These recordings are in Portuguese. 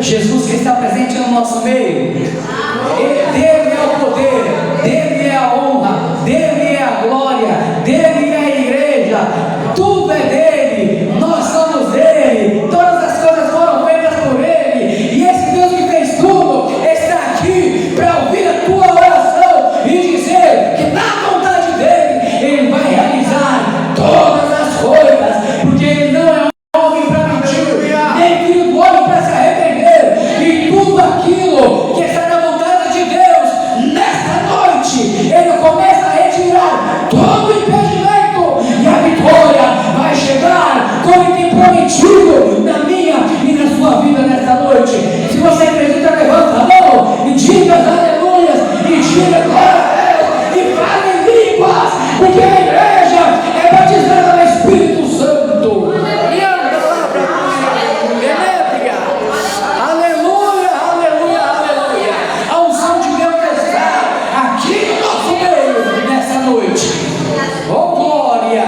Jesus que está presente no nosso meio. Dele é o poder, dele é a honra, dele é a glória, dele é a igreja. Tudo é dele, nós somos dele, todas as coisas foram feitas por ele, e esse Deus que fez tudo está aqui para ouvir a tua oração e dizer que na vontade dele ele vai realizar todas as coisas, porque ele não é homem para mentir, nem filho do homem para se arrepender. E tudo aquilo que está na vontade de Deus nesta noite, ele começa a retirar todo o impedimento, e a vitória vai chegar como ele tem prometido na minha e na sua vida nesta noite. Se você acredita, levanta a mão e diga aleluias, e diga glória a Deus, e fale em línguas, porque a igreja é batizada no Espírito Santo. Aleluia, aleluia, aleluia. A unção de Deus está aqui no nosso meio nessa noite. Oh glória!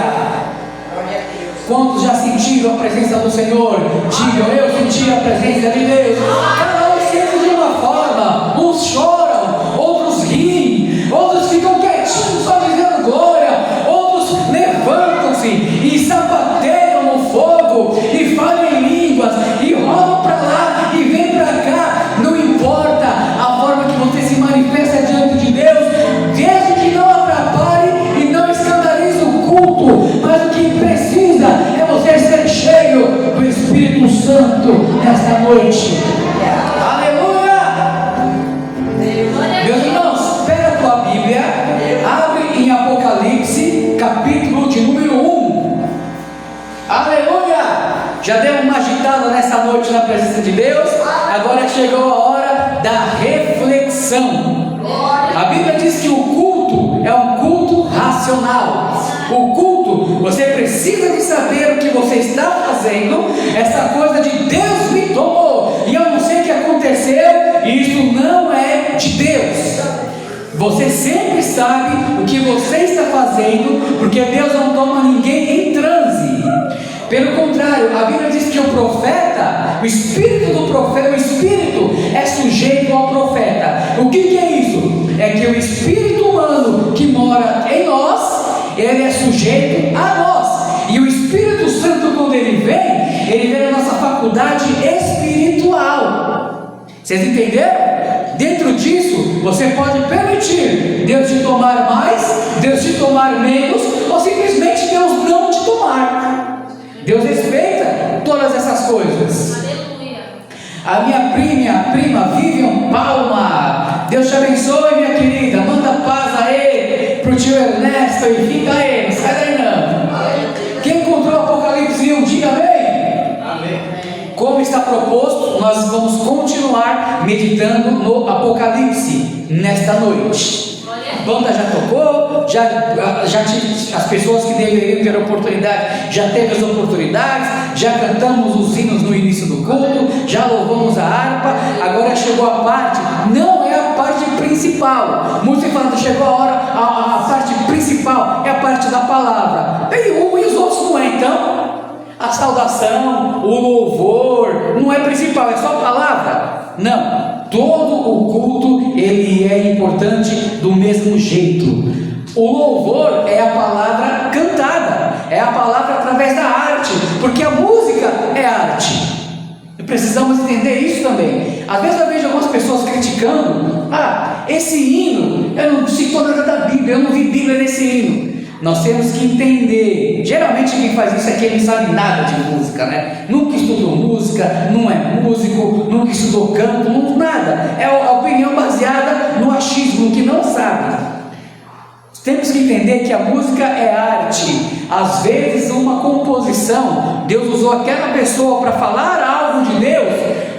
Quantos já sentiram a presença do Senhor? Digam, eu senti a presença de Deus. Cada um sente de uma forma. Uns choram, outros riem, outros ficam quietinhos só dizendo glória, outros levantam-se e sapateiam no fogo e falam em línguas e rolam para lá e vêm para cá. Não importa a forma que você se manifesta diante de Deus, desde que não atrapalhe e não escandalize o culto, mas o que precisa é você ser cheio do Espírito Santo nesta noite. Aleluia! Meus irmãos, pega a tua Bíblia, abre em Apocalipse, capítulo de número 1. Aleluia! Já deu uma agitada nessa noite na presença de Deus, agora chegou a hora da reflexão. A Bíblia diz que o culto é um culto racional. O culto, você precisa de saber o que você está fazendo. Essa coisa de Deus me tomou e eu não sei o que aconteceu, e isso não é de Deus. Você sempre sabe o que você está fazendo, porque Deus não toma ninguém em transe. Pelo contrário, a Bíblia diz que o profeta, o espírito do profeta, o espírito é sujeito ao profeta. O que é isso? É que o espírito humano que mora em nós, ele é sujeito a nós. E o Espírito Santo, quando ele vem na nossa faculdade espiritual. Vocês entenderam? Dentro disso, você pode permitir Deus te tomar mais, Deus te tomar menos, ou simplesmente Deus não te tomar. Deus respeita todas essas coisas. Aleluia. A minha prima Vivian Palma, Deus te abençoe, minha querida. Manda paz aí pro tio Ernesto e fica aí, não sai daí não. Quem encontrou o Apocalipse 1, diga amém. Amém. Como está proposto, nós vamos continuar meditando no Apocalipse nesta noite. A banda já tocou, as pessoas que deveriam ter oportunidade já teve as oportunidades, já cantamos os hinos no início do culto, já louvamos a harpa. Agora chegou a parte, não é a parte principal. Muitos falam que chegou a hora, a parte principal é a parte da palavra. E os outros não é, então? A saudação, o louvor, não é principal, é só a palavra? Não, todo o culto ele é importante do mesmo jeito. O louvor é a palavra cantada, é a palavra através da arte, porque a música é arte. Precisamos entender isso também. Às vezes eu vejo algumas pessoas criticando: esse hino, eu não citou nada da Bíblia, eu não vi Bíblia nesse hino. Nós temos que entender. Geralmente quem faz isso é quem não sabe nada de música, né? Nunca estudou música, não é músico, nunca estudou canto, nada. É a opinião baseada no achismo, que não sabe. Temos que entender que a música é arte. Às vezes uma composição, Deus usou aquela pessoa para falar algo de Deus,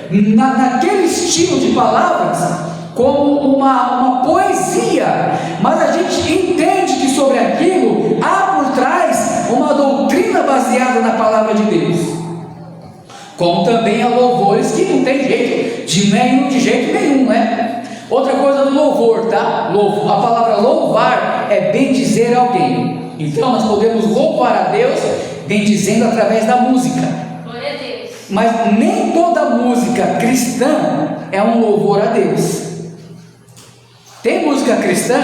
naquele estilo de palavras, como uma poesia, mas a gente entende que sobre aquilo há por trás uma doutrina baseada na palavra de Deus. Como também há louvores que não tem jeito de jeito nenhum, né? Outra coisa do louvor, tá? A palavra louvar é bendizer alguém. Então nós podemos louvar a Deus bendizendo através da música. Glória a Deus. Mas nem toda música cristã é um louvor a Deus. Tem música cristã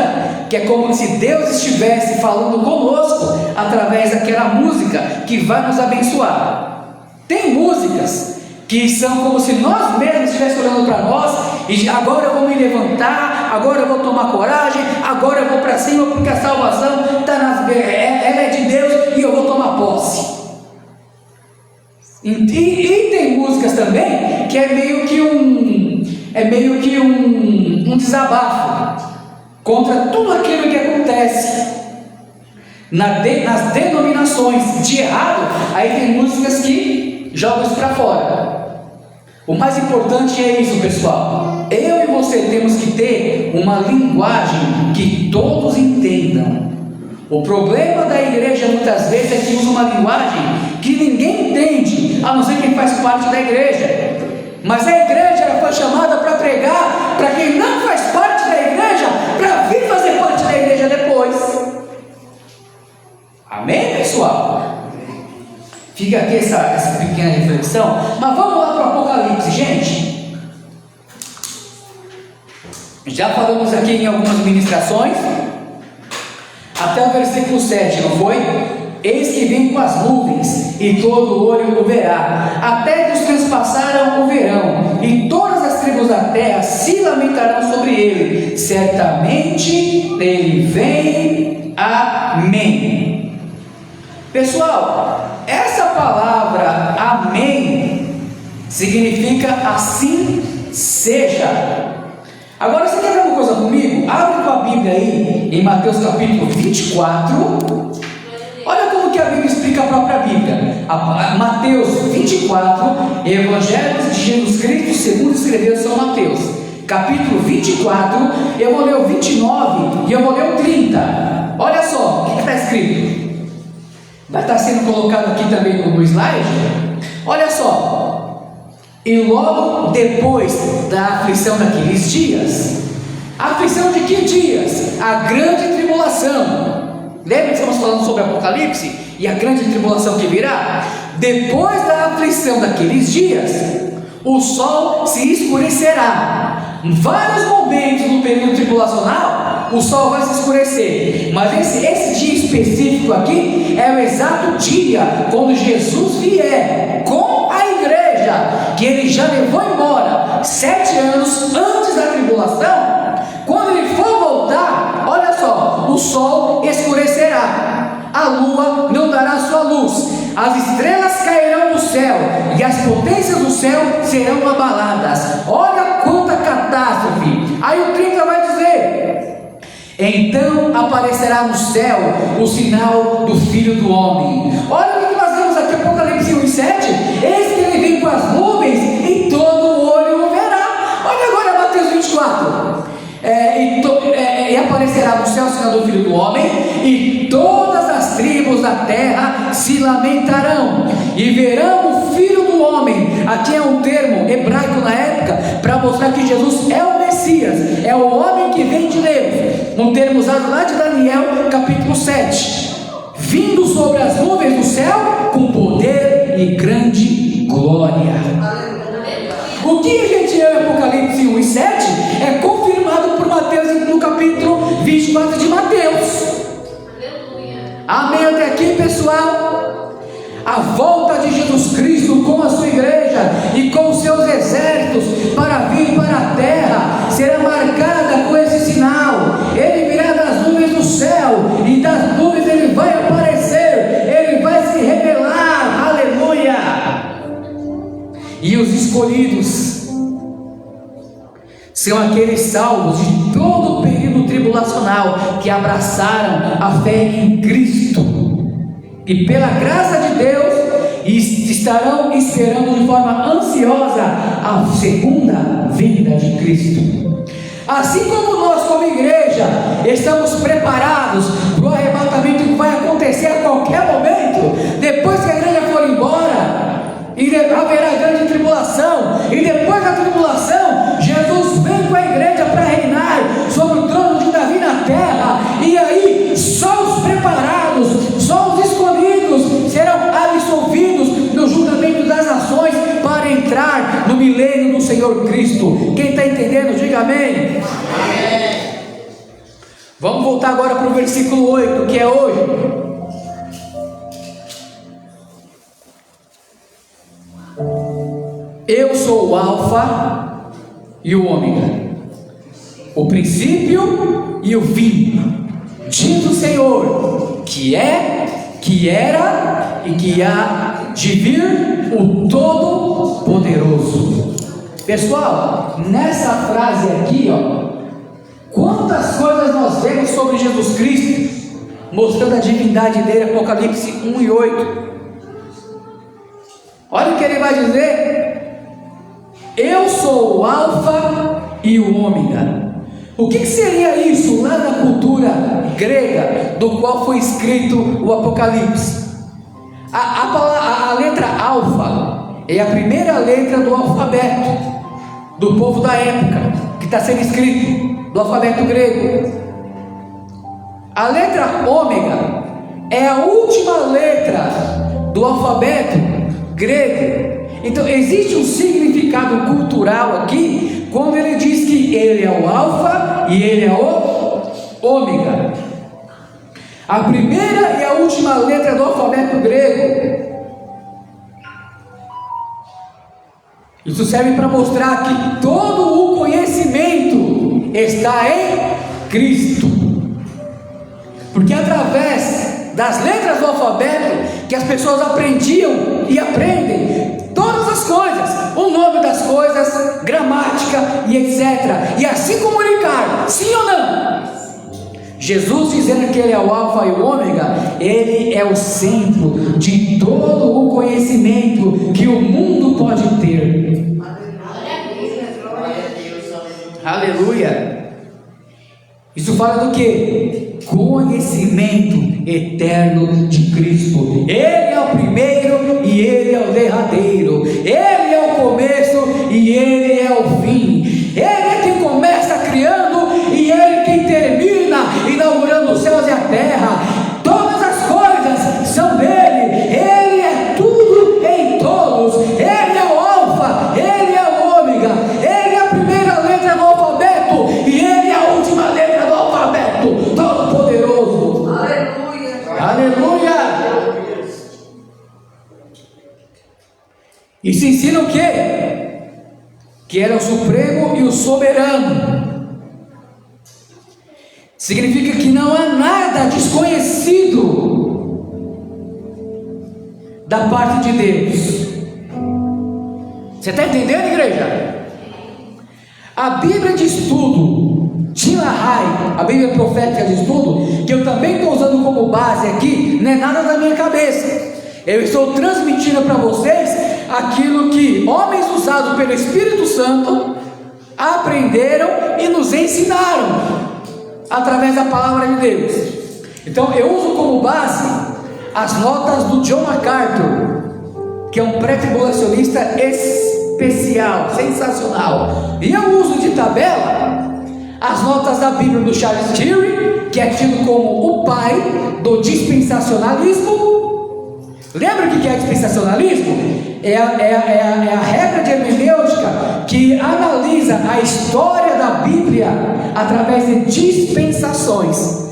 que é como se Deus estivesse falando conosco através daquela música que vai nos abençoar. Tem músicas que são como se nós mesmos estivéssemos olhando para nós e agora eu vou me levantar, agora eu vou tomar coragem, agora eu vou para cima porque a salvação ela é de Deus e eu vou tomar posse. E tem músicas também que é meio que um desabafo contra tudo aquilo que acontece nas denominações de errado. Aí tem músicas que jogam isso para fora. O mais importante é isso, pessoal. Eu e você temos que ter uma linguagem que todos entendam. O problema da igreja muitas vezes é que usa uma linguagem que ninguém entende, a não ser quem faz parte da igreja. Mas a igreja ela foi chamada para pregar para quem não faz parte da igreja, para vir fazer parte da igreja depois. Amém, pessoal? Fica aqui essa pequena reflexão. Mas vamos lá para o Apocalipse, gente. Já falamos aqui em algumas ministrações até o versículo 7, não foi? Eis que vem com as nuvens, e todo olho o verá, até que os transpassaram o verão, e todas as tribos da terra se lamentarão sobre ele. Certamente ele vem. Amém. Pessoal, essa palavra amém significa assim seja. Agora você quer ver uma coisa comigo? Abre tua Bíblia aí em Mateus capítulo 24. Olha como que a Bíblia explica a própria Bíblia. Mateus 24, Evangelho de Jesus Cristo segundo escreveu São Mateus, capítulo 24. Eu vou ler o 29 e eu vou ler o 30. Olha só, o que está escrito? Vai estar sendo colocado aqui também no slide. Olha só. E logo depois da aflição daqueles dias. A aflição de que dias? A grande tribulação. Lembra que estamos falando sobre Apocalipse e a grande tribulação que virá? Depois da aflição daqueles dias, o sol se escurecerá. Em vários momentos no período tribulacional, o sol vai se escurecer. Mas esse dia específico aqui é o exato dia quando Jesus vier com a igreja, que ele já levou embora 7 anos antes da tribulação. Quando ele for voltar, olha só, o sol escurecerá, a lua não dará sua luz, as estrelas cairão do céu e as potências do céu serão abaladas. Olha quanta catástrofe. Aí o 30 vai dizer: então aparecerá no céu o sinal do Filho do Homem. Olha o que nós vemos aqui, Apocalipse 1 e 7. Eis que ele vem com as nuvens e todo o olho o verá. Olha agora Mateus 24. E aparecerá no céu o sinal do Filho do Homem, e todas as tribos da terra se lamentarão e verão o Filho do Homem. Aqui é um termo hebraico na época para mostrar que Jesus é o Messias, é o homem que vem de Deus. Um termo usado lá de Daniel capítulo 7, vindo sobre as nuvens do céu com poder e grande glória. O que a gente lê em Apocalipse 1 e 7 é confirmado por Mateus no capítulo 24 de Mateus. Aleluia. Amém até aqui, pessoal? A volta de Jesus Cristo com a sua igreja e com os seus exércitos para vir para a terra será marcada com esse sinal. Ele virá das nuvens do céu, e das nuvens ele vai aparecer, ele vai se revelar. Aleluia! E os escolhidos são aqueles salvos de todo o período tribulacional que abraçaram a fé em Cristo e pela graça de Deus estarão esperando de forma ansiosa a segunda vinda de Cristo. Assim como nós como igreja estamos preparados para o arrebatamento que vai acontecer a qualquer momento, depois que a igreja for embora, e haverá grande tribulação, e depois da tribulação, Jesus vem com a igreja para reinar sobre o trono de Davi na terra, e aí só os preparados, só os escolhidos serão absolvidos no julgamento das nações para entrar no milênio dos Senhor Cristo. Quem está entendendo, diga amém. Vamos voltar agora para o versículo 8, que é hoje. Eu sou o Alfa e o Ômega, o princípio e o fim, diz o Senhor, que é, que era e que há de vir, o Todo-Poderoso. Pessoal, nessa frase aqui, quantas coisas nós vemos sobre Jesus Cristo, mostrando a divindade dele, Apocalipse 1 e 8. Olha o que ele vai dizer: eu sou o Alfa e o Ômega. O que seria isso lá na cultura grega, do qual foi escrito o Apocalipse? A letra Alfa é a primeira letra do alfabeto do povo da época, que está sendo escrito, do alfabeto grego. A letra Ômega é a última letra do alfabeto grego. Então existe um significado cultural aqui, quando ele diz que ele é o Alfa e ele é o Ômega. A primeira e a última letra do alfabeto grego. Isso serve para mostrar que todo o conhecimento está em Cristo. Porque através das letras do alfabeto que as pessoas aprendiam e aprendem todas as coisas, o nome das coisas, gramática e etc. E assim comunicar, sim ou não? Jesus dizendo que ele é o Alfa e o Ômega, ele é o centro de todo o conhecimento que o mundo pode ter. Aleluia. Isso fala do que? Conhecimento eterno de Cristo. Ele é o primeiro e ele é o derradeiro. Ele é o começo e ele é o fim. Ele é quem começa criando e ele quem termina, inaugurando os céus e a terra. Todas as coisas são dele. Ele é tudo em todos. Ele é o Alfa, ele é o Ômega. Ele é a primeira letra do alfabeto e ele é a última letra do alfabeto. Todo-Poderoso. Aleluia. Aleluia. E se ensina o quê? Que era o supremo e o soberano. Significa que não há nada desconhecido da parte de Deus. Você está entendendo, igreja? A Bíblia de Estudo, Tilahai, a Bíblia Profética de Estudo, que eu também estou usando como base aqui, não é nada da minha cabeça. Eu estou transmitindo para vocês aquilo que homens usados pelo Espírito Santo aprenderam e nos ensinaram através da palavra de Deus. Então eu uso como base as notas do John MacArthur, que é um pré-tribulacionista especial, sensacional. E eu uso de tabela as notas da Bíblia do Charles Tyrrell, que é tido como o pai do dispensacionalismo. Lembra o que é dispensacionalismo? É a regra de hermenêutica que analisa a história da Bíblia através de dispensações.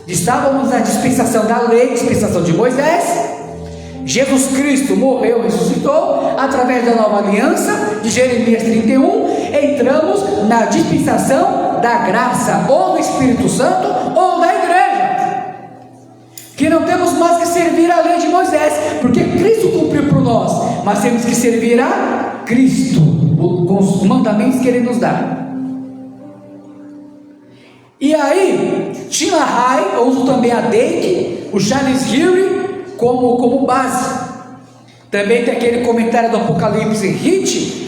Estávamos na dispensação da lei, dispensação de Moisés. Jesus Cristo morreu, ressuscitou, através da nova aliança de Jeremias 31, entramos na dispensação da graça, ou do Espírito Santo, ou da igreja, que não temos mais que servir a lei de Moisés, porque Cristo cumpriu por nós, mas temos que servir a Cristo, com os mandamentos que Ele nos dá. E aí, Tilahai, eu uso também a Dake, o Charles Tyrrell, como base. Também tem aquele comentário do Apocalipse Hit,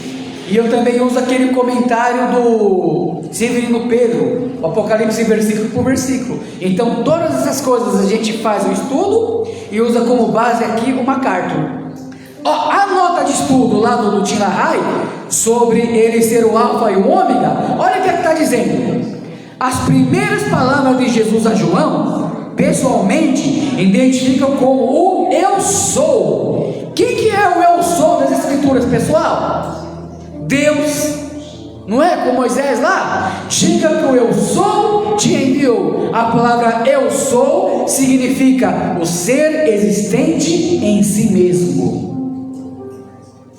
e eu também uso aquele comentário do Severino Pedro, o Apocalipse versículo por versículo. Então todas essas coisas a gente faz o estudo e usa como base aqui o MacArthur. A nota de estudo lá do Tilahai sobre ele ser o Alfa e o Ômega, olha o que está dizendo. As primeiras palavras de Jesus a João, pessoalmente, identificam como o eu sou. O que é o eu sou das Escrituras, pessoal? Deus. Não é com Moisés lá? Diga que o eu sou te enviou. A palavra eu sou significa o ser existente em si mesmo.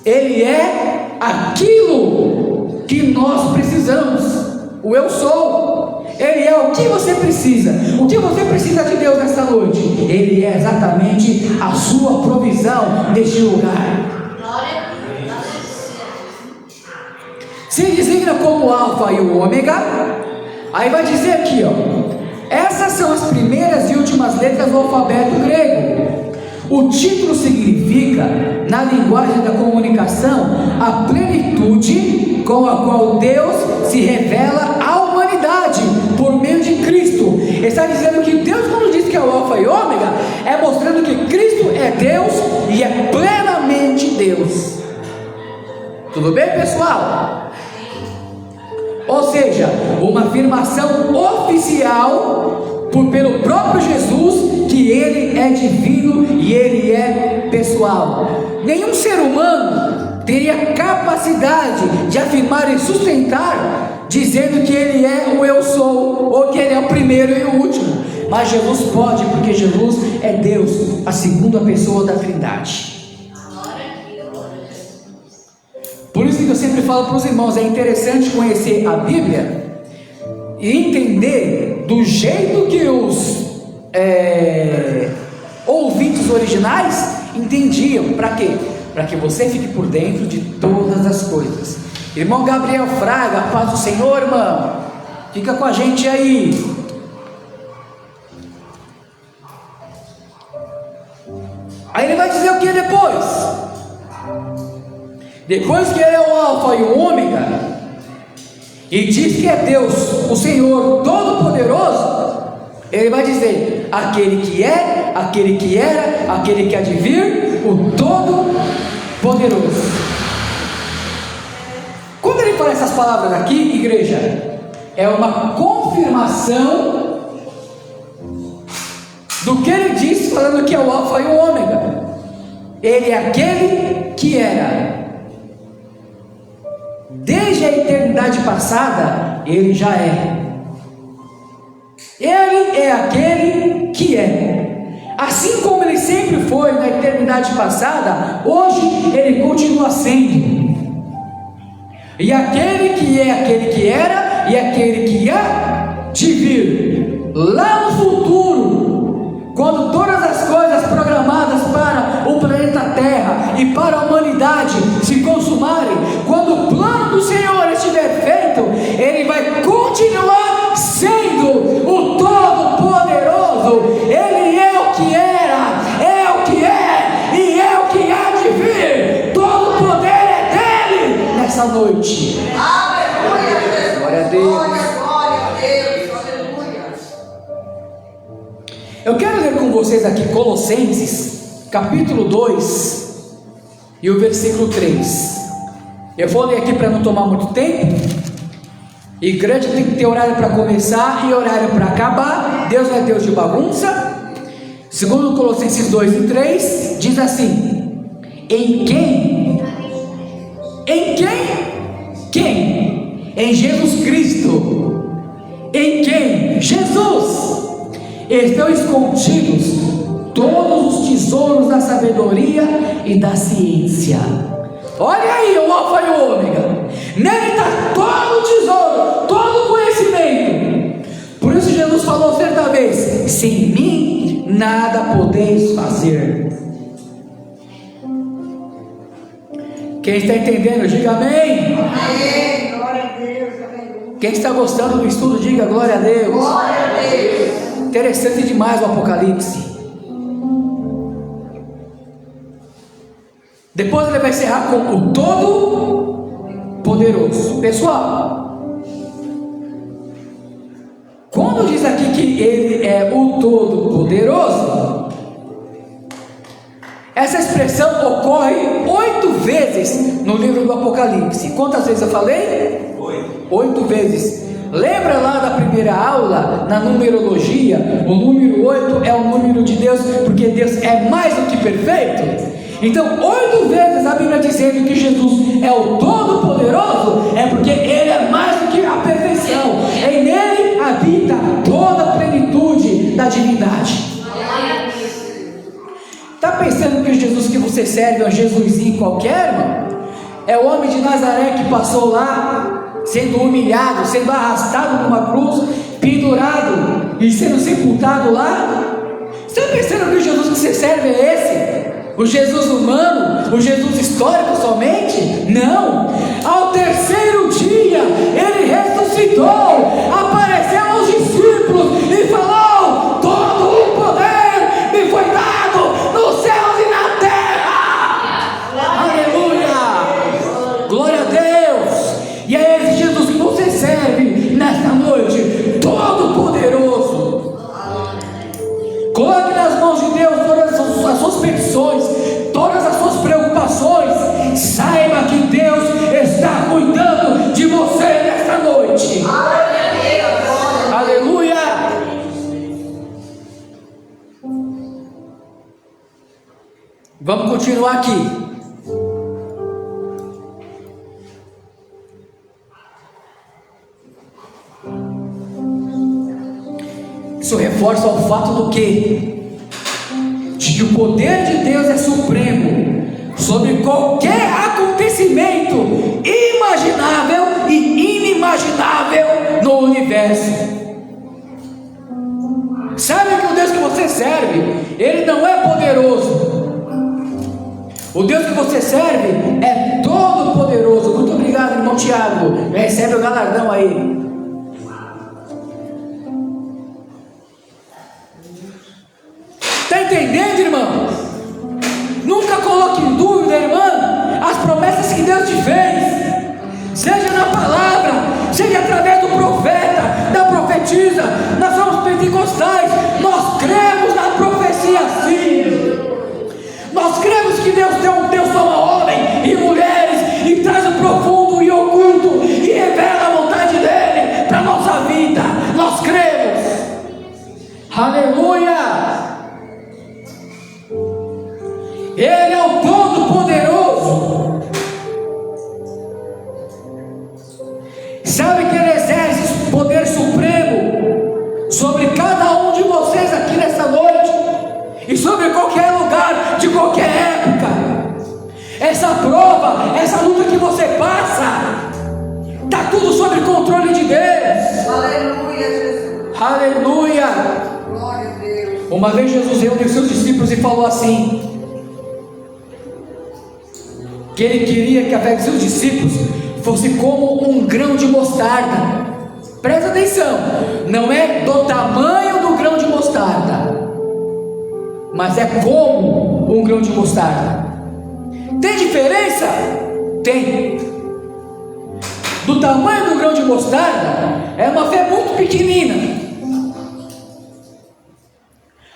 Ele é aquilo que nós precisamos. O eu sou. Ele é o que você precisa. O que você precisa de Deus nesta noite? Ele é exatamente a sua provisão neste lugar. Se designa como o alfa e o ômega. Aí vai dizer aqui, essas são as primeiras e últimas letras do alfabeto grego. O título significa, na linguagem da comunicação, a plenitude com a qual Deus se revela à humanidade por meio de Cristo. Ele está dizendo que Deus, quando diz que é o alfa e ômega, é mostrando que Cristo é Deus e é plenamente Deus. Tudo bem, pessoal? Ou seja, uma afirmação oficial pelo próprio Jesus que Ele é divino e Ele é pessoal. Nenhum ser humano teria capacidade de afirmar e sustentar dizendo que Ele é o eu sou, ou que Ele é o primeiro e o último. Mas Jesus pode, porque Jesus é Deus, a segunda pessoa da Trindade. Por isso que eu sempre falo para os irmãos, é interessante conhecer a Bíblia e entender do jeito que os ouvintes originais entendiam. Para quê? Para que você fique por dentro de todas as coisas. Irmão Gabriel Fraga, paz do Senhor, irmão. Fica com a gente aí. Aí ele vai dizer o que depois? Depois que Ele é o alfa e o ômega, e diz que é Deus, o Senhor Todo-Poderoso, Ele vai dizer, aquele que é, aquele que era, aquele que há de vir, o Todo-Poderoso. Quando Ele fala essas palavras aqui, igreja, é uma confirmação do que Ele disse, falando que é o alfa e o ômega. Ele é aquele que era. Desde a eternidade passada, Ele já é. Ele é aquele que é. Assim como Ele sempre foi na eternidade passada, hoje Ele continua sendo. E aquele que é, aquele que era e aquele que há de vir. Lá no futuro, quando todas as coisas programadas para o planeta Terra e para a humanidade se consumarem, quando o plano do Senhor estiver feito, Ele vai continuar sendo o Todo-Poderoso. Ele é o que era, é o que é e é o que há de vir. Todo o poder é dele nessa noite. Aleluia! Glória a Deus. Glória a Deus. Aleluia. Eu quero ler com vocês aqui Colossenses, capítulo 2 e o versículo 3. Eu vou ler aqui para não tomar muito tempo. Igreja tem que ter horário para começar e horário para acabar. Deus não é Deus de bagunça. Segundo Colossenses 2 e 3, diz assim: em quem? Em Jesus Cristo. Em quem? Jesus. Estão escondidos todos os tesouros da sabedoria e da ciência. Olha aí o alfa e o ômega. Nele está todo o tesouro, todo o conhecimento. Por isso Jesus falou certa vez: sem mim nada podeis fazer. Quem está entendendo, diga amém. Amém. Glória a Deus. Quem está gostando do estudo, diga glória a Deus. Glória a Deus. Interessante demais o Apocalipse. Depois ele vai encerrar com o Todo-Poderoso. Pessoal, quando diz aqui que Ele é o Todo-Poderoso, essa expressão ocorre 8 vezes no livro do Apocalipse. Quantas vezes eu falei? 8 vezes. Lembra lá da primeira aula, na numerologia, o número 8 é o número de Deus, porque Deus é mais do que perfeito. Então 8 vezes a Bíblia dizendo que Jesus é o Todo-Poderoso, poderoso é porque Ele é mais do que a perfeição. Em Ele habita toda a plenitude da divindade. Está pensando que o Jesus que você serve é um Jesusinho qualquer, irmão? É o homem de Nazaré que passou lá, sendo humilhado, sendo arrastado numa cruz, pendurado e sendo sepultado lá. Você está pensando que o Jesus que você serve é esse? O Jesus humano? O Jesus histórico somente? Não! Ao terceiro dia, Ele ressuscitou, apareceu aos discípulos e falou: todo o poder me foi dado nos céus e na terra. Aleluia! Glória a Deus! E é esse Jesus que você serve nesta noite, todo poderoso. Coloque nas mãos de Deus todas as suas petições, todas as suas preocupações. Saiba que Deus está cuidando de você nesta noite. Aleluia! Vamos continuar aqui. Isso reforça o fato do quê? De que o poder de Deus é supremo sobre qualquer acontecimento imaginável e inimaginável no universo. Sabe que o Deus que você serve, Ele não é poderoso. O Deus que você serve é todo poderoso. Muito obrigado, irmão Tiago. Recebe o galardão aí. Está entendendo, irmão? Nunca coloque em dúvida, irmã, as promessas que Deus te fez, seja na palavra, seja através do profeta, da profetisa. Nós somos pentecostais, nós cremos na profecia sim. Nós cremos que Deus toma homem e mulheres e traz o profundo e oculto e revela a vontade dele para a nossa vida. Nós cremos. Aleluia! Ele é o Todo-Poderoso. Sabe que Ele exerce poder supremo sobre cada um de vocês aqui nessa noite e sobre qualquer lugar, de qualquer época. Essa prova, essa luta que você passa, está tudo sob controle de Deus. Aleluia, Jesus. Aleluia. Glória a Deus. Uma vez Jesus reuniu seus discípulos e falou assim: que Ele queria que a fé de seus discípulos fosse como um grão de mostarda. Presta atenção, não é do tamanho do grão de mostarda, mas é como um grão de mostarda. Tem diferença? Tem. Do tamanho do grão de mostarda é uma fé muito pequenina.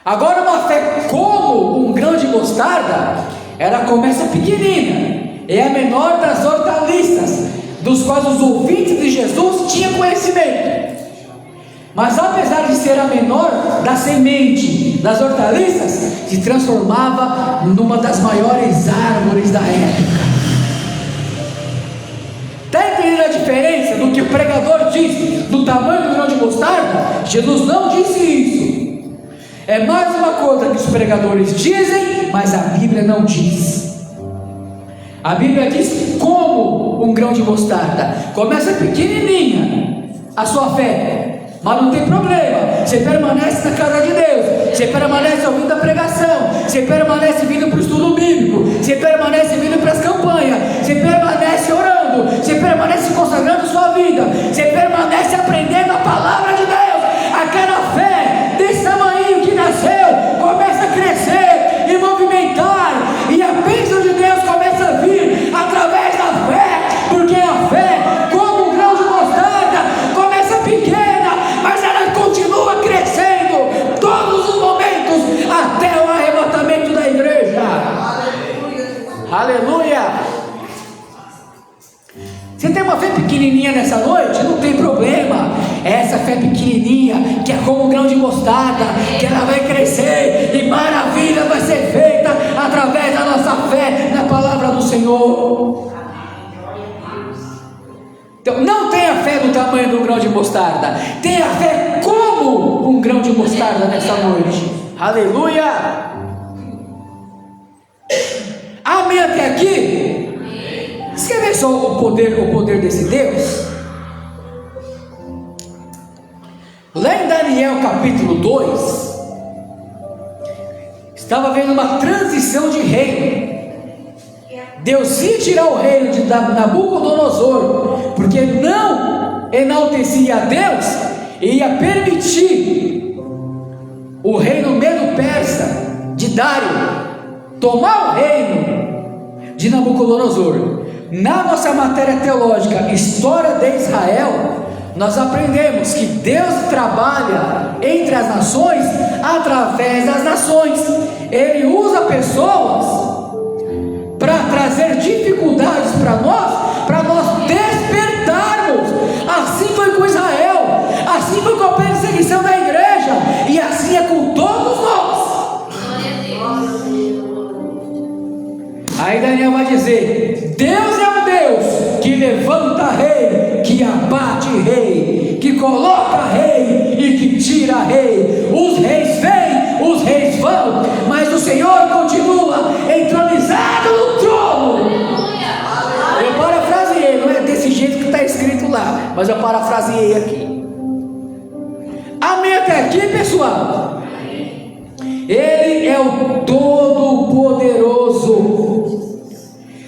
Agora uma fé como um grão de mostarda, ela começa pequenina. É a menor das hortaliças, dos quais os ouvintes de Jesus tinham conhecimento. Mas apesar de ser a menor da semente das hortaliças, se transformava numa das maiores árvores da época. Está entendendo a diferença do que o pregador diz do tamanho do grão de mostarda? Jesus não disse isso. É mais uma coisa que os pregadores dizem, mas a Bíblia não diz. A Bíblia diz como um grão de mostarda. Começa pequenininha a sua fé, mas não tem problema. Você permanece na casa de Deus, você permanece ouvindo a pregação, você permanece vindo para o estudo bíblico, você permanece vindo para as campanhas, você permanece orando, você permanece consagrando sua vida, você permanece aprendendo a palavra de Deus. Aquela fé desse tamanho que nasceu começa a crescer e movimentar, e a bênção de Deus começa a vir através da fé, porque a fé, como um grão de mostarda, começa pequena, mas ela continua crescendo todos os momentos até o arrebatamento da igreja. Aleluia! Você tem uma fé pequenininha nessa noite? Não tem problema. Essa fé pequenininha, que é como um grão de mostarda, que ela vai crescer e maravilha vai ser feita através da nossa fé na palavra do Senhor. Então, não tenha fé do tamanho do grão de mostarda, tenha fé como um grão de mostarda nessa noite. Aleluia! Amém até aqui? Você quer ver só o poder desse Deus? Lá em Daniel capítulo 2, estava havendo uma transição de reino. Deus ia tirar o reino de Nabucodonosor, porque não enaltecia a Deus, e ia permitir o reino medo-persa de Dário tomar o reino de Nabucodonosor. Na nossa matéria teológica, História de Israel, nós aprendemos que Deus trabalha entre as nações através das nações. Ele usa pessoas para trazer dificuldades para nós despertarmos. Assim foi com Israel, assim foi com a perseguição da igreja, e assim é com todos nós. Aí Daniel vai dizer: Deus é um Deus que levanta rei, que abate rei, que coloca rei e que tira rei. Os reis vêm, os reis vão, mas o Senhor continua entronizado no trono. Eu parafraseei, não é desse jeito que está escrito lá, mas eu parafraseei aqui. Amém até aqui, pessoal? Ele é o Todo-Poderoso.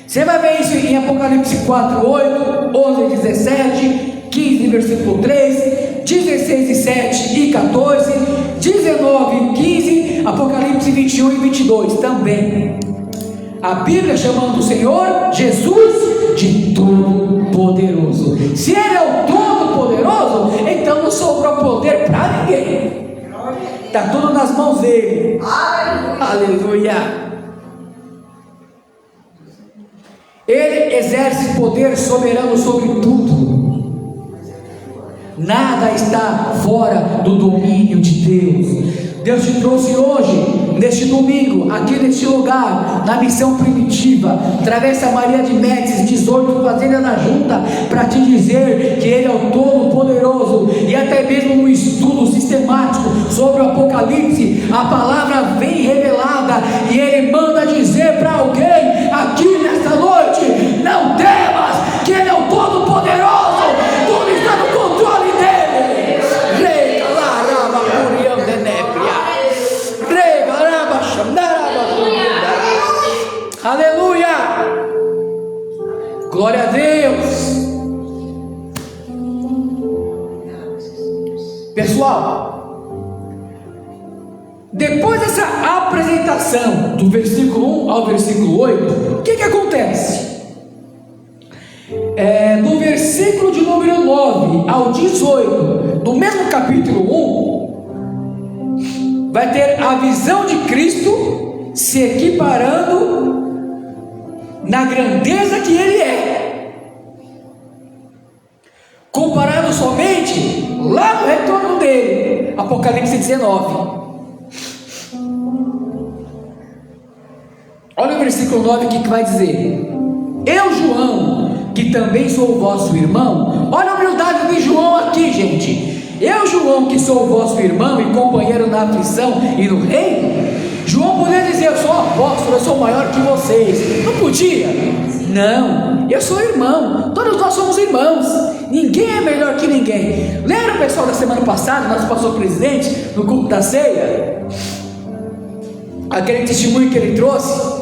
Você vai ver isso em Apocalipse 4, 8, 11, 17, 15, versículo 3, 16, 7 e 14, 19, 15, Apocalipse 21 e 22 também. A Bíblia chamando o Senhor Jesus de Todo-Poderoso. Se Ele é o Todo-Poderoso, então não sobrou poder para ninguém. Está tudo nas mãos dele. Aleluia. Ele exerce poder soberano sobre tudo. Nada está fora do domínio de Deus. Deus te trouxe hoje, neste domingo, aqui neste lugar, na missão primitiva, Travessa Maria de Médicis 18, Fazenda na Junta, para te dizer que Ele é o Todo-Poderoso. E até mesmo no estudo sistemático sobre o Apocalipse, a palavra vem revelada, e Ele manda dizer para alguém aqui nesta noite: não temas, que Ele é o Todo-Poderoso, tudo está no controle dEle. Aleluia! Glória a Deus! Pessoal, depois dessa apresentação do versículo 1 ao versículo 8, o que acontece? No versículo de número 9 ao 18 do mesmo capítulo 1, vai ter a visão de Cristo se equiparando na grandeza que Ele é, comparado somente lá no retorno dele. Apocalipse 19. Olha o versículo 9, o que vai dizer: eu, João, que também sou o vosso irmão. Olha a humildade de João aqui, gente. Eu, João, que sou o vosso irmão e companheiro na aflição e no reino. João podia dizer: eu sou apóstolo, eu sou maior que vocês. Não podia? Não, eu sou irmão. Todos nós somos irmãos. Ninguém é melhor que ninguém. Lembra o pessoal da semana passada, nosso pastor presidente, no culto da ceia? Aquele testemunho que ele trouxe.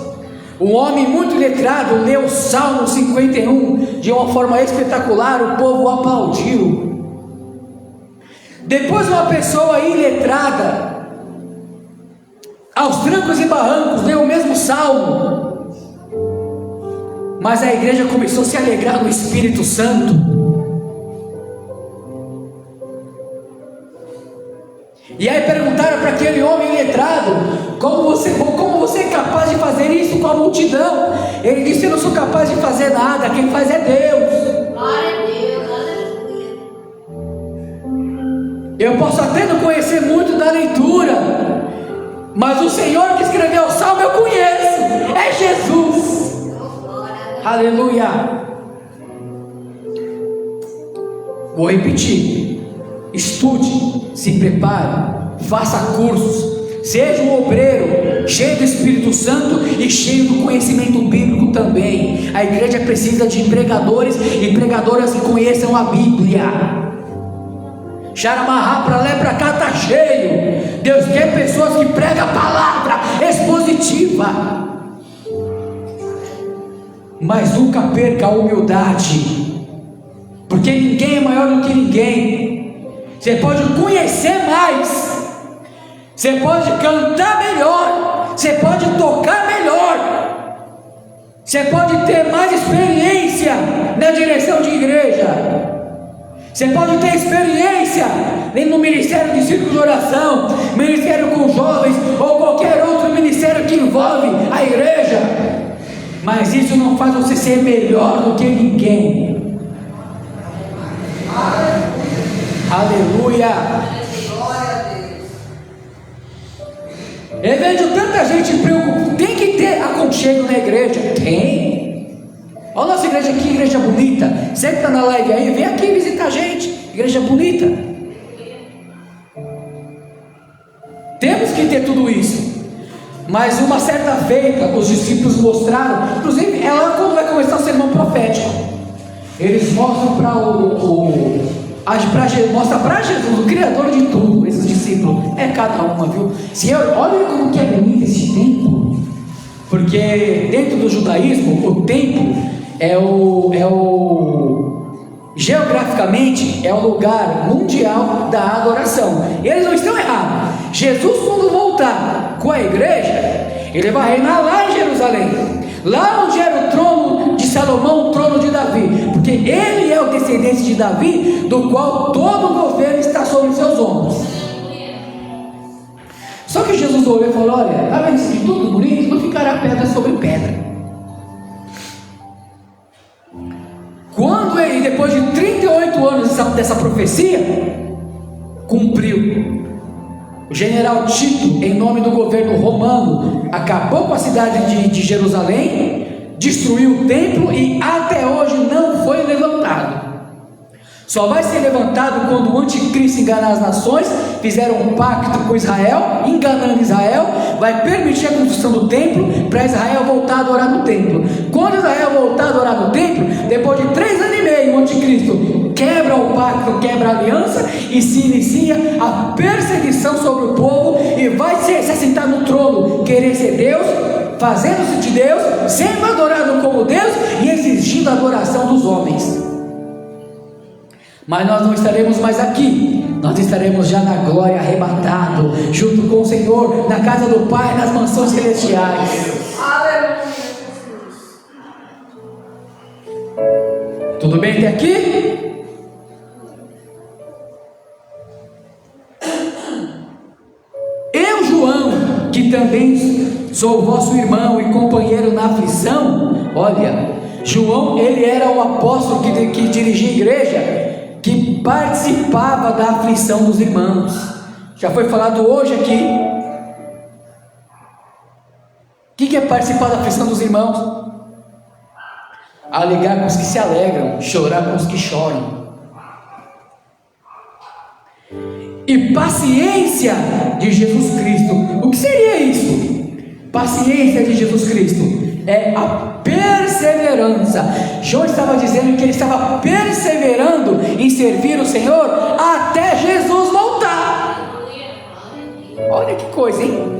Um homem muito letrado leu o Salmo 51 de uma forma espetacular. O povo aplaudiu. Depois uma pessoa iletrada, aos trancos e barrancos, leu o mesmo salmo, mas a igreja começou a se alegrar no Espírito Santo. E aí perguntaram para aquele homem letrado: como você é capaz de fazer isso com a multidão? Ele disse: eu não sou capaz de fazer nada, quem faz é Deus. Glória a Deus, aleluia. Eu posso até não conhecer muito da leitura, mas o Senhor que escreveu o salmo eu conheço, é Jesus. Aleluia. Vou repetir: estude, se prepare, faça cursos, seja um obreiro cheio do Espírito Santo e cheio do conhecimento bíblico também. A igreja precisa de pregadores e pregadoras que conheçam a Bíblia. Xaramarrá para lá e para cá está cheio. Deus quer pessoas que pregam a palavra expositiva. Mas nunca perca a humildade, porque ninguém é maior do que ninguém. Você pode conhecer mais, você pode cantar melhor, você pode tocar melhor, você pode ter mais experiência na direção de igreja, você pode ter experiência no ministério de círculo de oração, ministério com jovens ou qualquer outro ministério que envolve a igreja, mas isso não faz você ser melhor do que ninguém. Aleluia. Eu vejo tanta gente preocupada. Tem que ter aconchego na igreja. Tem. Olha a nossa igreja aqui, igreja bonita. Você que está na live aí, vem aqui visitar a gente. Igreja bonita. Temos que ter tudo isso. Mas uma certa feita, os discípulos mostraram, inclusive é lá quando vai começar o sermão profético. Eles mostram mostra para Jesus, o Criador de tudo, esses discípulos. É cada uma, viu? Olha como que é bonito esse templo. Porque dentro do judaísmo, o templo geograficamente é o lugar mundial da adoração. E eles não estão errados. Jesus, quando voltar com a igreja, ele vai reinar lá em Jerusalém, lá onde era o trono de Salomão, o trono de Davi, porque ele é o descendente de Davi, do qual todo o governo está sobre seus ombros. Só que Jesus olhou e falou: olha, está vendo isso de tudo bonito? Não ficará pedra sobre pedra. Quando ele, depois de 38 anos dessa profecia, cumpriu. O general Tito, em nome do governo romano, acabou com a cidade de Jerusalém, destruiu o templo e até hoje não foi levantado. Só vai ser levantado quando o anticristo enganar as nações. Fizeram um pacto com Israel, enganando Israel, vai permitir a construção do templo, para Israel voltar a adorar no templo. Quando Israel voltar a adorar no templo, depois de 3 anos e meio, o anticristo quebra o pacto, quebra a aliança, e se inicia a perseguição sobre o povo, e vai se assentar no trono, querer ser Deus, fazendo-se de Deus, sendo adorado como Deus e exigindo a adoração dos homens. Mas nós não estaremos mais aqui, nós estaremos já na glória, arrebatado, junto com o Senhor, na casa do Pai, nas mansões celestiais. Aleluia. Tudo bem até aqui? Eu, João, que também sou vosso irmão e companheiro na aflição. Olha, João, ele era o apóstolo que dirigia a igreja, que participava da aflição dos irmãos. Já foi falado hoje aqui. O que é participar da aflição dos irmãos? Alegrar com os que se alegram, chorar com os que choram. E paciência de Jesus Cristo. O que seria isso? Paciência de Jesus Cristo é a perseverança. João estava dizendo que ele estava perseverando em servir o Senhor até Jesus voltar. Olha que coisa, hein?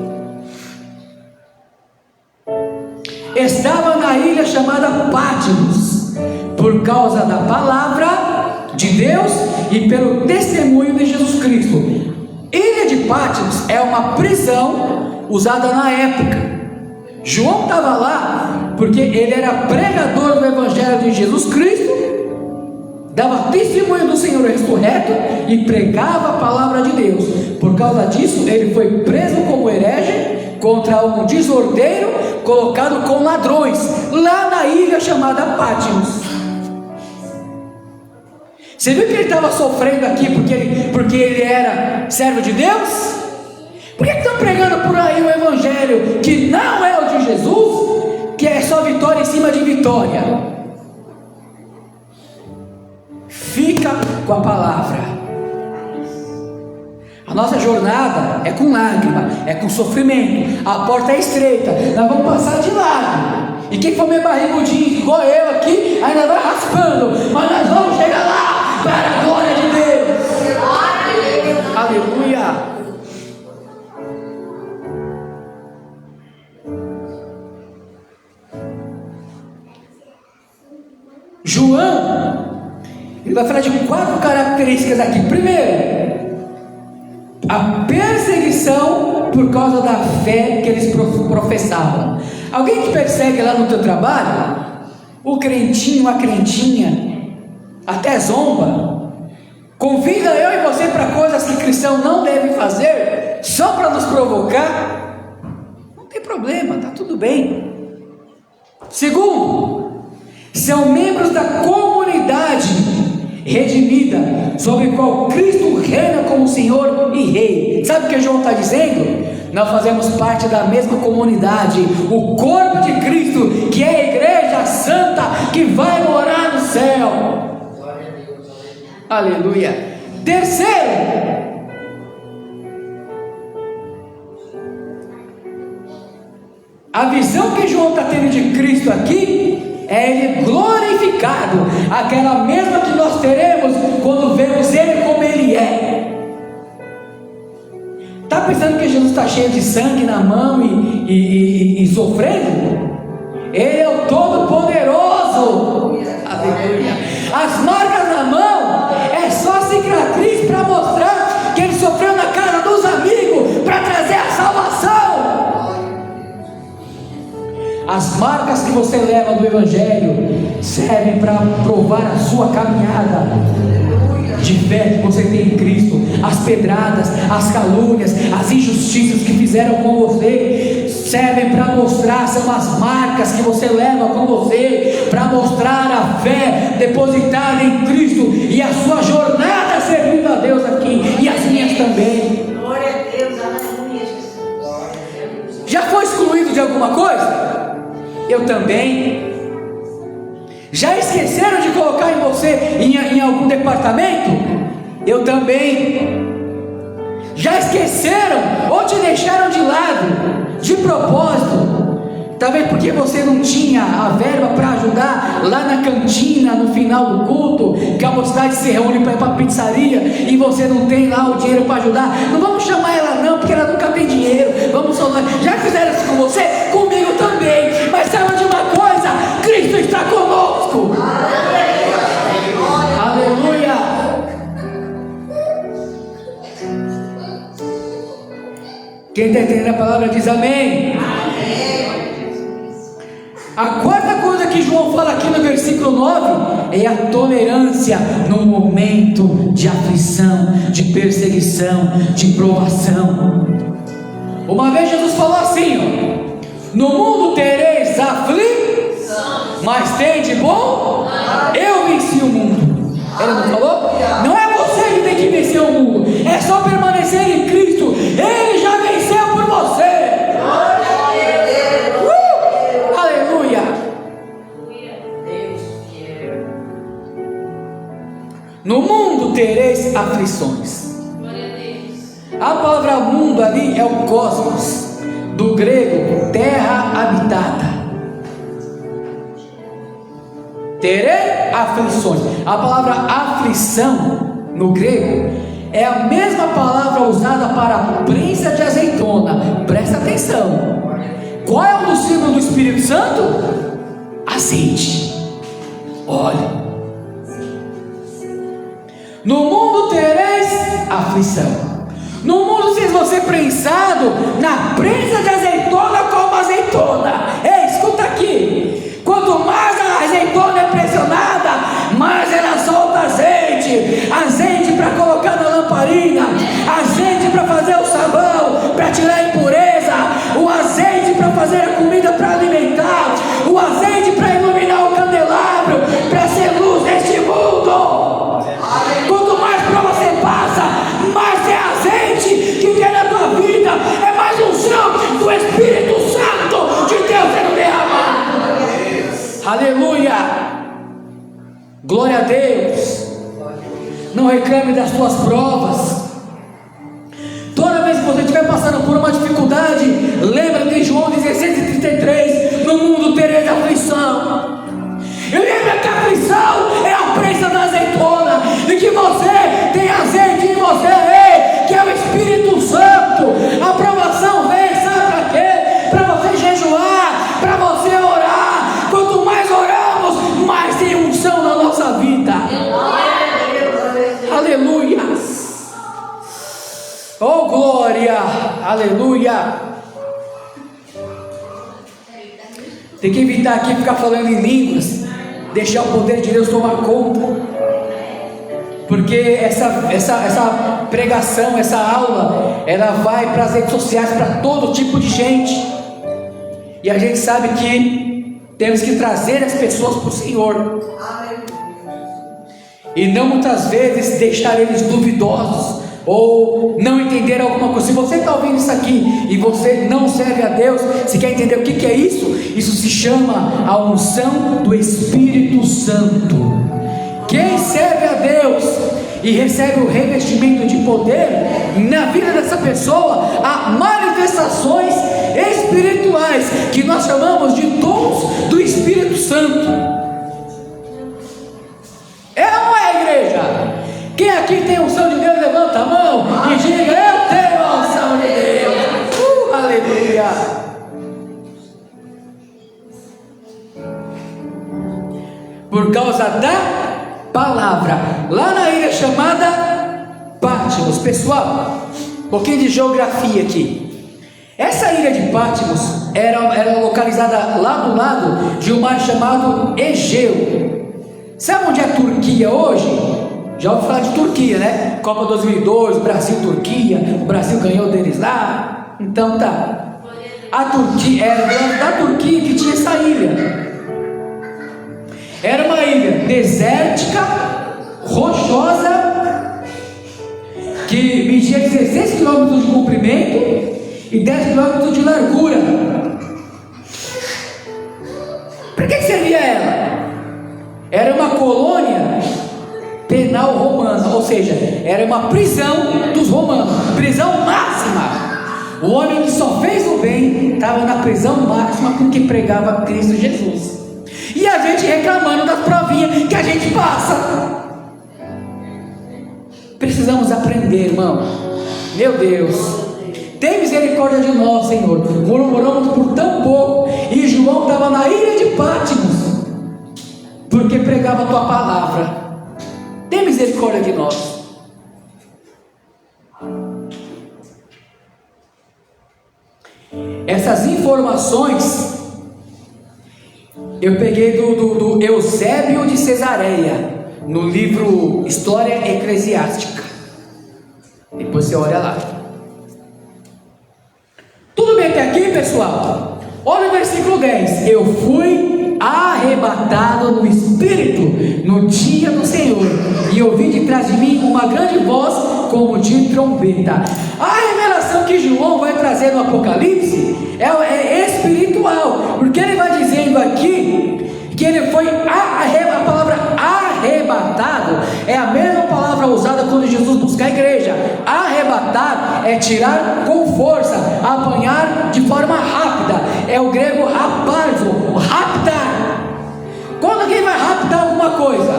Estava na ilha chamada Patmos, por causa da palavra de Deus e pelo testemunho de Jesus Cristo. Ilha de Patmos é uma prisão usada na época. João estava lá porque ele era pregador do Evangelho de Jesus Cristo, dava testemunho do Senhor ressurreto e pregava a palavra de Deus. Por causa disso, ele foi preso como herege, contra um desordeiro, colocado com ladrões, lá na ilha chamada Patmos. Você viu que ele estava sofrendo aqui porque ele era servo de Deus? Por que estão pregando por aí o Evangelho que não é o de Jesus, que é só vitória em cima de vitória? Fique fica com a palavra. A nossa jornada é com lágrima, é com sofrimento. A porta é estreita, nós vamos passar de lado. E quem for meio barrigudinho, igual eu aqui, ainda vai raspando. Mas nós vamos chegar lá, para a glória de Deus. Aleluia. João, ele vai falar de 4 características aqui. Primeiro, a perseguição por causa da fé que eles professavam. Alguém que persegue lá no teu trabalho, o crentinho, a crentinha, até zomba, convida eu e você para coisas que cristão não deve fazer, só para nos provocar, não tem problema, está tudo bem. Segundo, são membros da comunidade redimida, sobre qual Cristo reina como Senhor e Rei. Sabe o que João está dizendo? Nós fazemos parte da mesma comunidade, o corpo de Cristo, que é a igreja santa, que vai morar no céu. Aleluia. Terceiro, a visão que João está tendo de Cristo aqui é Ele glorificado, aquela mesma que nós teremos quando vemos Ele como Ele é. Está pensando que Jesus está cheio de sangue na mão e sofrendo? Ele é o Todo-Poderoso. Aleluia. As marcas na mão é só cicatriz para mostrar que Ele sofreu na casa dos amigos para trazer a salvação. As marcas que você leva do Evangelho servem para provar a sua caminhada de fé que você tem em Cristo. As pedradas, as calúnias, as injustiças que fizeram com você servem para mostrar, são as marcas que você leva com você, para mostrar a fé depositada em Cristo e a sua jornada servindo a Deus aqui, e as minhas também. Glória a Deus, aleluia, Jesus. Já foi excluído de alguma coisa? Eu também. Já esqueceram de colocar em você em algum departamento? Eu também. Já esqueceram ou te deixaram de lado, de propósito, talvez porque você não tinha a verba para ajudar lá na cantina no final do culto, que a mocidade se reúne para ir para a pizzaria e você não tem lá o dinheiro para ajudar. Não vamos chamar ela não, porque ela nunca tem dinheiro. Vamos falar, já fizeram isso com você? Comigo também. Mas saiba de uma coisa, Cristo está conosco. Aleluia. Quem está entendendo a palavra diz amém. A quarta coisa que João fala aqui no versículo 9 é a tolerância no momento de aflição, de perseguição, de provação. Uma vez Jesus falou assim: no mundo tereis aflição, mas tem de bom, eu venci o mundo. Ele não falou? Não é você que tem que vencer o mundo, é só permanecer em Cristo. Ele já venceu por você. Aleluia. No mundo tereis aflições. A palavra mundo ali é o cosmos, do grego terra habitada. Terei aflições. A palavra aflição no grego é a mesma palavra usada para a prensa de azeitona. Presta atenção. Qual é o símbolo do Espírito Santo? Azeite. Olha. No mundo tereis aflição. No mundo vocês vão ser prensado na prensa de azeitona como azeitona. Ei, escuta aqui. Quanto mais a azeitona é pressionada, mais ela solta azeite. Azeite para colocar na lamparina, azeite para fazer o sabão, para tirar a impureza, o azeite para fazer a comida, para alimentar, o azeite para iluminar o candelabro, para ser luz neste mundo. Quanto mais prova você passa, mais é azeite que tem na tua vida, é mais unção do Espírito Santo de Deus. Não reclame das suas provas. Toda vez que você estiver passando por uma dificuldade, lembra de João 16:33: no mundo tereis aflição. E lembra que a aflição é a prensa da azeitona, e que você tem azeite em você, que é o Espírito Santo. A provação vem, sabe para quê? Para você jejuar, para você orar. Quanto mais oramos, mais tem unção na nossa vida. Aleluia. Oh glória, aleluia. Tem que evitar aqui ficar falando em línguas, deixar o poder de Deus tomar conta, porque essa pregação, essa aula, ela vai para as redes sociais, para todo tipo de gente, e a gente sabe que temos que trazer as pessoas para o Senhor, e não muitas vezes deixar eles duvidosos, ou não entender alguma coisa. Se você está ouvindo isso aqui e você não serve a Deus, se quer entender o que é isso, isso se chama a unção do Espírito Santo. Quem serve a Deus e recebe o revestimento de poder, na vida dessa pessoa há manifestações espirituais que nós chamamos de dons do Espírito Santo. É ou não é, igreja? Quem aqui tem unção de Deus, levanta a mão e diga: eu tenho a unção de Deus. Aleluia. Por causa da palavra, lá na ilha chamada Patmos. Pessoal, um pouquinho de geografia aqui. Essa ilha de Patmos era localizada lá do lado de um mar chamado Egeu. Sabe onde é a Turquia hoje? Já ouviu falar de Turquia, né? Copa 2002, Brasil-Turquia, o Brasil ganhou deles lá. Então tá. A Turquia, era da Turquia que tinha essa ilha. Era uma ilha desértica, rochosa, que media 16 quilômetros de comprimento e 10 quilômetros de largura. Para que seria ela? Era uma colônia penal romana, ou seja, era uma prisão dos romanos, prisão máxima. O homem que só fez o bem estava na prisão máxima porque pregava Cristo Jesus. E a gente reclamando das provinhas que a gente passa. Precisamos aprender, irmão. Meu Deus, tem misericórdia de nós, Senhor. Murmuramos por tão pouco. E João estava na ilha de Patmos porque pregava a tua palavra. Tem misericórdia de nós. Essas informações eu peguei do Eusébio de Cesareia, no livro História Eclesiástica. Depois você olha lá. Tudo bem até aqui, pessoal? Olha o versículo 10. Eu fui arrebatado no Espírito no dia do Senhor, e ouvi de trás de mim uma grande voz como de trombeta. A revelação que João vai trazer no Apocalipse é espiritual, porque ele vai dizendo aqui que ele foi a palavra arrebatado é a mesma palavra usada quando Jesus busca a igreja. Arrebatar é tirar com força, apanhar de forma rápida, é o grego rapazo, raptar. Quando alguém vai raptar alguma coisa,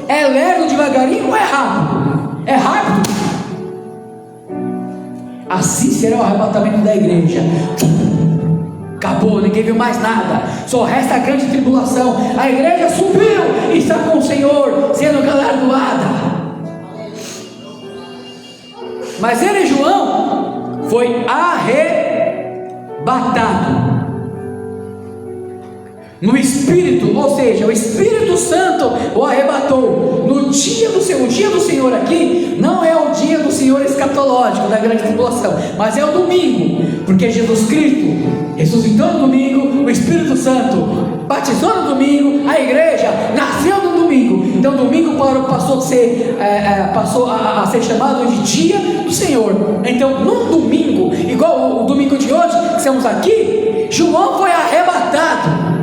é lerdo devagarinho ou é rápido? É rápido. Assim será o arrebatamento da igreja. Acabou, ninguém viu mais nada, só resta a grande tribulação. A igreja subiu e está com o Senhor, sendo galardoada. Mas ele, João, foi arrebatado no Espírito, ou seja, o Espírito Santo o arrebatou no dia do Senhor. O dia do Senhor aqui não é o dia do Senhor escatológico da grande tribulação, mas é o domingo, porque Jesus Cristo ressuscitou no domingo, o Espírito Santo batizou no domingo, a igreja nasceu no domingo. Então domingo passou a ser chamado de dia do Senhor. Então no domingo, igual o domingo de hoje que estamos aqui, João foi arrebatado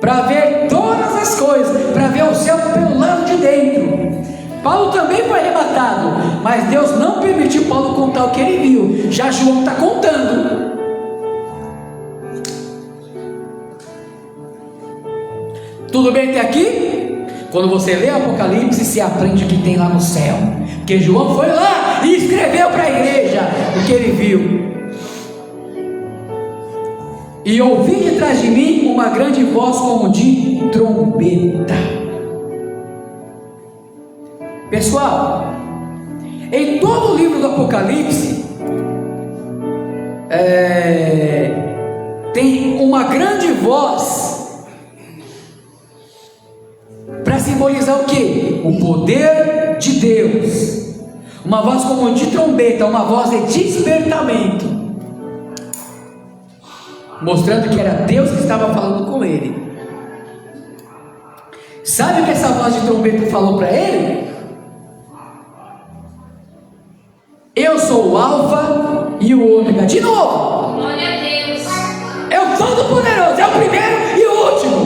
para ver todas as coisas, para ver o céu pelo lado de dentro. Paulo também foi arrebatado, mas Deus não permitiu Paulo contar o que ele viu. Já João está contando. Tudo bem até aqui? Quando você lê Apocalipse, você aprende o que tem lá no céu, porque João foi lá e escreveu para a igreja o que ele viu. E ouvi de trás de mim uma grande voz como de trombeta. Pessoal, em todo o livro do Apocalipse tem uma grande voz para simbolizar o que? O poder de Deus. Uma voz como de trombeta, uma voz de despertamento, mostrando que era Deus que estava falando com ele. Sabe o que essa voz de trombeta falou para ele? Eu sou o Alfa e o Ômega. De novo. Glória a Deus. É o Todo-Poderoso, é o primeiro e o último.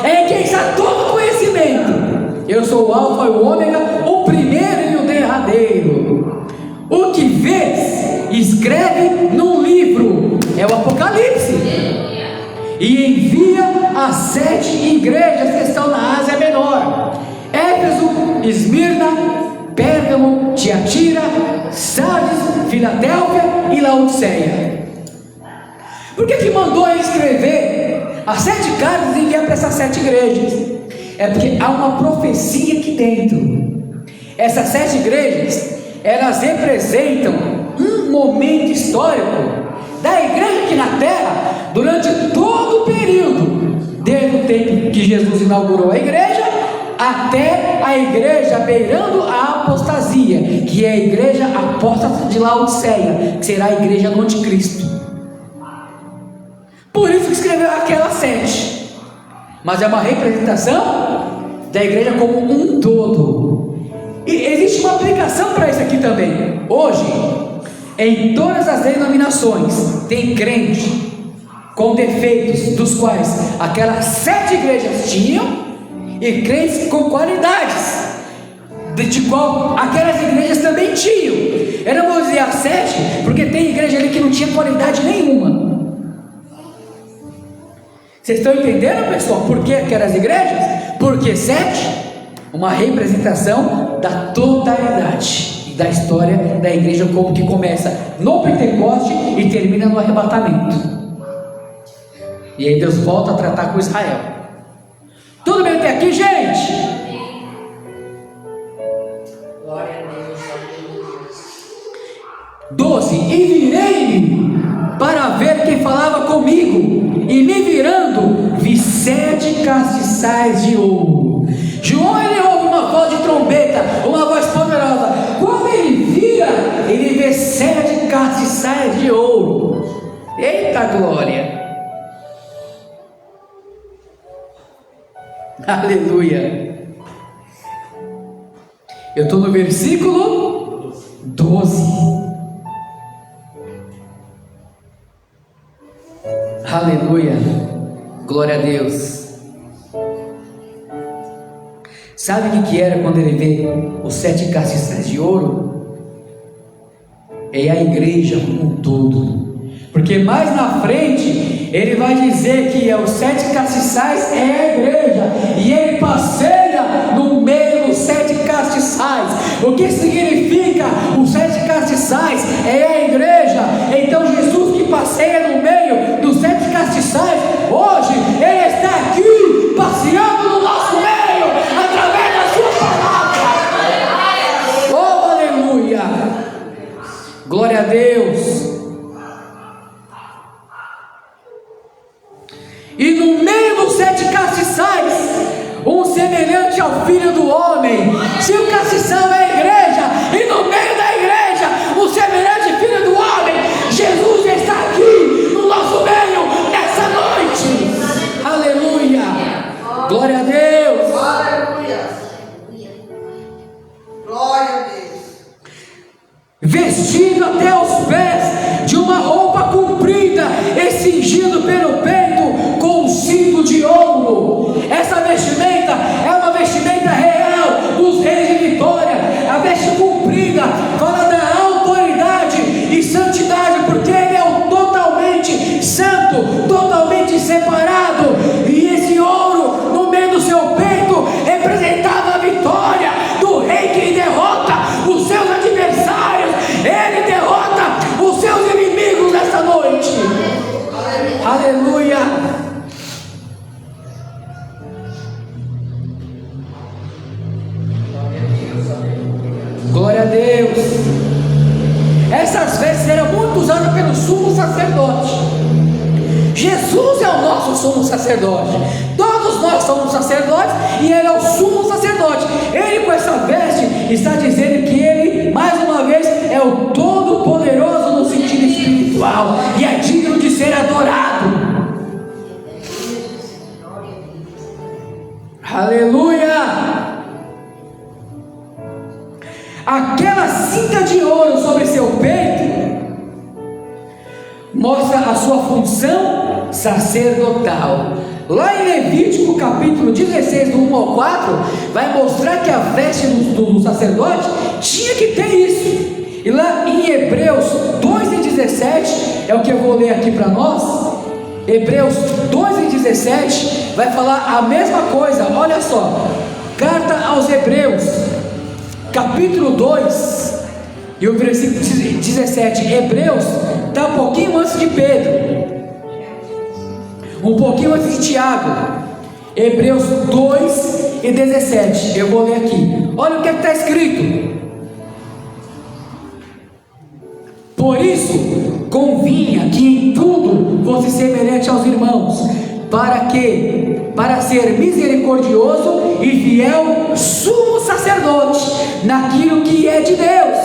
É quem está todo conhecimento. Eu sou o Alfa e o Ômega, o primeiro e o derradeiro. O que vês, escreve num livro. É o Apocalipse. E envia as 7 igrejas que estão na Ásia Menor: Éfeso, Esmirna, Pérgamo, Tiatira, Sardes, Filadélfia e Laodiceia. Por que mandou ele escrever as 7 cartas e enviar para essas 7 igrejas? É porque há uma profecia aqui dentro. Essas 7 igrejas, elas representam um momento histórico da igreja aqui na terra, durante todo o período, desde o tempo que Jesus inaugurou a igreja, até a igreja beirando a apostasia, que é a igreja apóstata de Laodiceia, que será a igreja do anticristo. Por isso que escreveu aquelas 7, mas é uma representação da igreja como um todo. E existe uma aplicação para isso aqui também. Hoje, em todas as denominações, tem crente com defeitos, dos quais aquelas 7 igrejas tinham, e crentes com qualidades, de qual aquelas igrejas também tinham. Eu não vou dizer as 7, porque tem igreja ali que não tinha qualidade nenhuma. Vocês estão entendendo, pessoal, por que aquelas igrejas? Porque 7, uma representação da totalidade da história da igreja, como que começa no Pentecoste e termina no arrebatamento. E aí Deus volta a tratar com Israel. Tudo bem até aqui, gente? Glória a Deus. 12. E virei-me para ver quem falava comigo, e me virando, vi 7 castiçais de ouro. João, ele ouve uma voz de trombeta, uma voz poderosa. Quando ele vira, ele vê 7 castiçais de ouro. Eita glória! Aleluia! Eu estou no versículo 12. Aleluia! Glória a Deus! Sabe o que era quando ele vê os 7 castiçais de ouro? É a igreja como um todo. Porque mais na frente ele vai dizer que os 7 castiçais é a igreja, e ele passeia no meio dos 7 castiçais. O que significa os 7 castiçais? É a igreja. Então Jesus, que passeia no meio dos 7 castiçais, hoje ele está aqui passeando no nosso meio através da sua palavra. Oh, aleluia! Glória a Deus! E no meio dos 7 castiçais, um semelhante ao Filho do Homem. Se o castiçal é a igreja, e no meio da igreja, um semelhante Filho do Homem, Jesus está aqui no nosso meio nessa noite. Aleluia! Glória a Deus! Aleluia! Glória a Deus! Vestido até os pés de uma roupa comprida e cingido pelo peito com um cinto de ouro. Essa vestimenta é uma vestimenta real dos reis Essas vestes eram muito usadas pelo sumo sacerdote. Jesus é o nosso sumo sacerdote. Todos nós somos sacerdotes e Ele é o sumo sacerdote. Ele, com essa veste, está dizendo que Ele, mais uma vez, é o Todo-Poderoso no sentido espiritual e é digno de ser adorado. Aleluia! Aquela cinta de ouro sobre seu peito mostra a sua função sacerdotal. Lá em Levítico capítulo 16, do 1 ao 4, vai mostrar que a veste do sacerdote tinha que ter isso. E lá em Hebreus 2:17, é o que eu vou ler aqui para nós. Hebreus 2:17 vai falar a mesma coisa. Olha só, carta aos Hebreus, capítulo 2, e o versículo 17. Hebreus está um pouquinho antes de Pedro, um pouquinho antes de Tiago. Hebreus 2:17, eu vou ler aqui. Olha o que está escrito: por isso convinha que em tudo fosse semelhante aos irmãos, para ser misericordioso e fiel sumo sacerdote naquilo que é de Deus,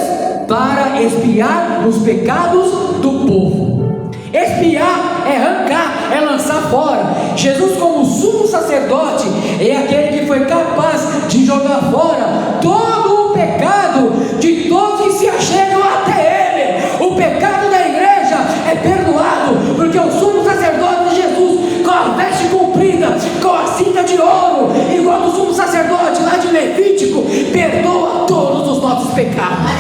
para expiar os pecados do povo. Expiar é arrancar, é lançar fora. Jesus, como sumo sacerdote, é aquele que foi capaz de jogar fora todo o pecado de todos que se achegam até Ele. O pecado da igreja é perdoado, porque o sumo sacerdote de Jesus, com a veste comprida, com a cinta de ouro, igual do sumo sacerdote lá de Levítico, perdoa todos os nossos pecados.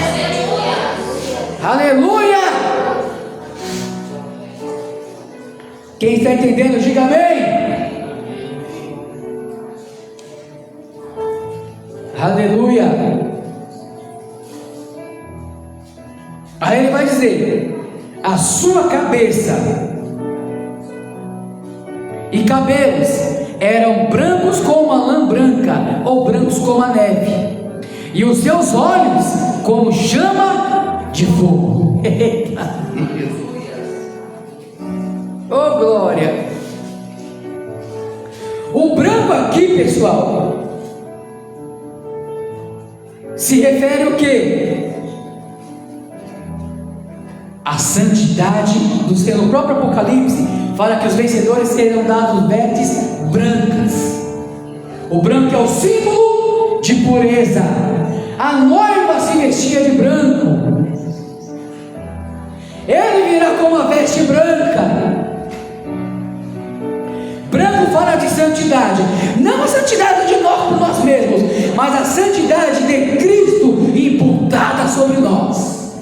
Aleluia! Quem está entendendo, diga amém. Aleluia. Aí ele vai dizer: a sua cabeça e cabelos eram brancos como a lã branca, ou brancos como a neve, e os seus olhos como chama de fogo. Eita Deus! Oh glória! O branco aqui, pessoal, se refere ao que? A santidade do Senhor. No próprio Apocalipse fala que os vencedores serão dados vestes brancas. O branco é o símbolo de pureza. A noiva se vestia de branco. Ele virá com uma veste branca. Branco fala de santidade, não a santidade de nós por nós mesmos, mas a santidade de Cristo imputada sobre nós.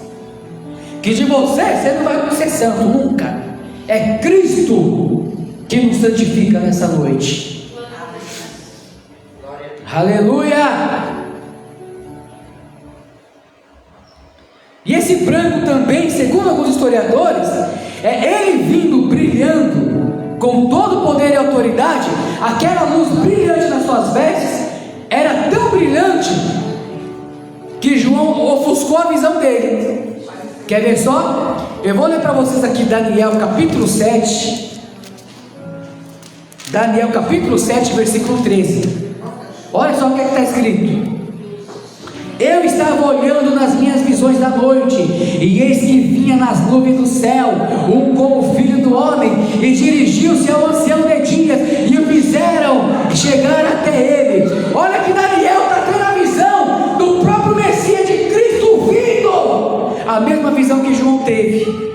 Que de você não vai ser santo nunca. É Cristo que nos santifica nessa noite. Aleluia! E esse branco também, segundo alguns historiadores, é ele vindo brilhando com todo o poder e autoridade. Aquela luz brilhante nas suas vestes era tão brilhante que João ofuscou a visão dele. Quer ver só? Eu vou ler para vocês aqui Daniel capítulo 7. Daniel capítulo 7, versículo 13. Olha só o que está escrito: eu estava olhando nas minhas visões da noite, e eis que vinha nas nuvens do céu um como o filho do homem, e dirigiu-se ao ancião de dias, e o fizeram chegar até ele. Olha que Daniel está tendo a visão do próprio Messias de Cristo vindo, a mesma visão que João teve.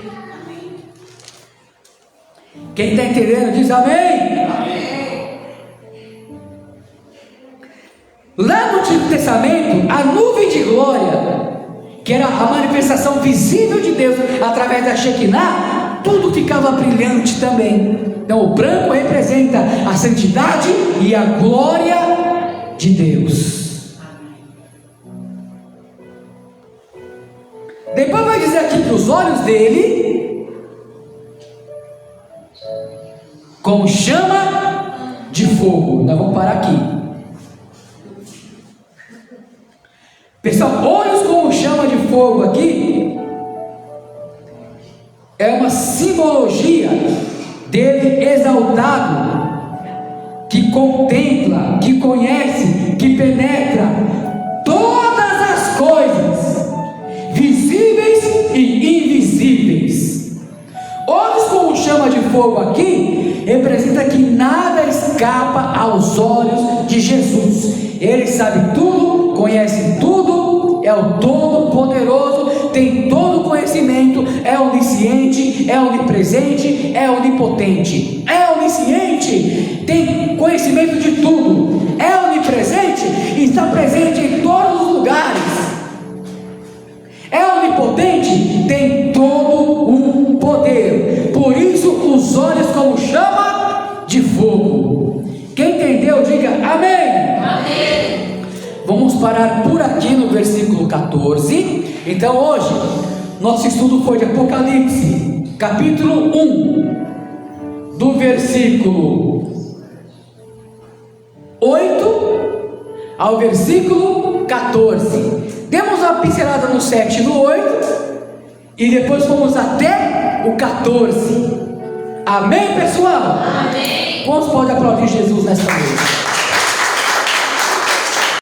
Quem está entendendo diz amém. Lá no Antigo Testamento, a nuvem de glória, que era a manifestação visível de Deus através da Shekinah, tudo ficava brilhante também. Então o branco representa a santidade e a glória de Deus. Depois vai dizer aqui que os olhos dele como chama de fogo. Nós vamos parar aqui. Pessoal, olhos como chama de fogo aqui é uma simbologia dele exaltado, que contempla, que conhece, que penetra todas as coisas, visíveis e invisíveis. Olhos como chama de fogo aqui representa que nada escapa aos olhos de Jesus. Ele sabe tudo, conhece tudo, é o Todo-Poderoso, tem todo o conhecimento, é onisciente, é onipresente, é onipotente, é onisciente, tem conhecimento de tudo, é onipresente e está presente em todos os lugares, é onipotente, tem todo o poder. Por isso os olhos como chama de fogo. Quem entendeu, diga amém. Amém. Vamos parar por aqui no versículo 14. Então hoje nosso estudo foi de Apocalipse, capítulo 1, do versículo 8 ao versículo 14. Demos uma pincelada no 7 e no 8, e depois fomos até o 14. Amém, pessoal? Amém. Quantos podem aplaudir Jesus nesta noite?